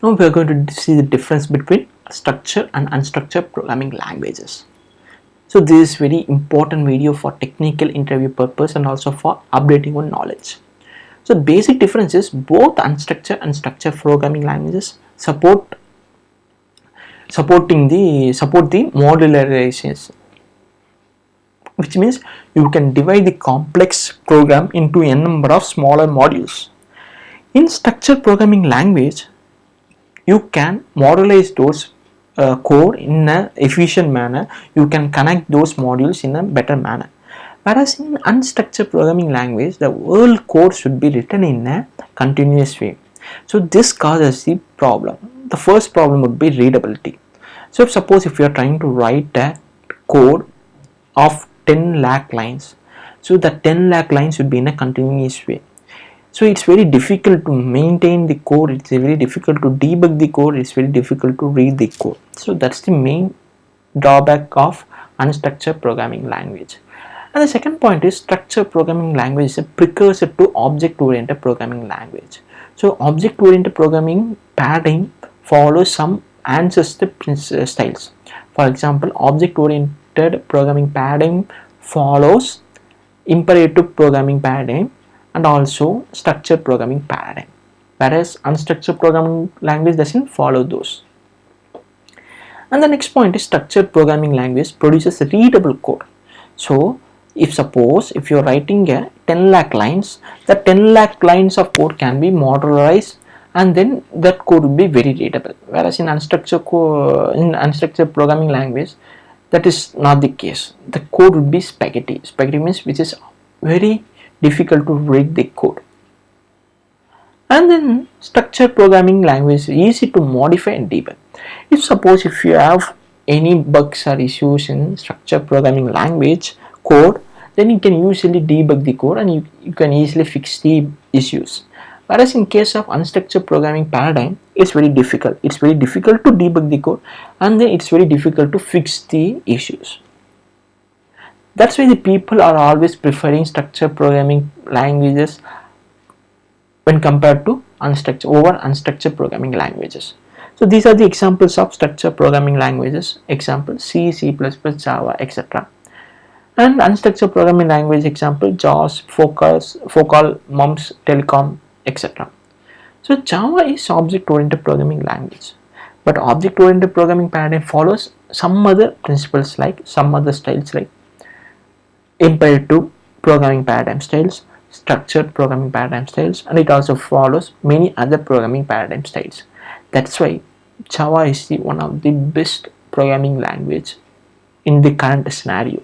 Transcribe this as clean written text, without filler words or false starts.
Now we are going to see the difference between structured and unstructured programming languages. So this is very important video for technical interview purpose and also for updating your knowledge. So basic difference is both unstructured and structured programming languages support the modularization, which means you can divide the complex program into a number of smaller modules. In structured programming language, you can modularize those code in an efficient manner. You can connect those modules in a better manner. Whereas in unstructured programming language, the whole code should be written in a continuous way. So this causes the problem. The first problem would be readability. So suppose if you are trying to write a code of 10 lakh lines, so the 10 lakh lines should be in a continuous way. So it's very difficult to maintain the code, it's very difficult to debug the code, it's very difficult to read the code. So that's the main drawback of unstructured programming language. And the second point is structured programming language is a precursor to object-oriented programming language. So object-oriented programming paradigm follows some ancestor styles. For example, object-oriented programming paradigm follows imperative programming paradigm and also structured programming paradigm, whereas unstructured programming language doesn't follow those. And the next point is structured programming language produces readable code. So if suppose if you're writing a 10 lakh lines, the 10 lakh lines of code can be modularized and then that code will be very readable, whereas in unstructured programming language that is not the case. The code will be spaghetti. Spaghetti means which is very difficult to read the code. And then structured programming language is easy to modify and debug. If suppose if you have any bugs or issues in structured programming language code, then you can usually debug the code and you can easily fix the issues. Whereas in case of unstructured programming paradigm, it's very difficult. It's very difficult to debug the code and then it's very difficult to fix the issues. That's why the people are always preferring structured programming languages when compared to unstructured programming languages. So these are the examples of structured programming languages. Example C, C++, Java, etc. And unstructured programming language example JAWS, Focal, MUMPS, Telecom, etc. So Java is object-oriented programming language, but object-oriented programming paradigm follows some other principles like some other styles like imperative programming paradigm styles, structured programming paradigm styles, and it also follows many other programming paradigm styles. That's why Java is one of the best programming language in the current scenario.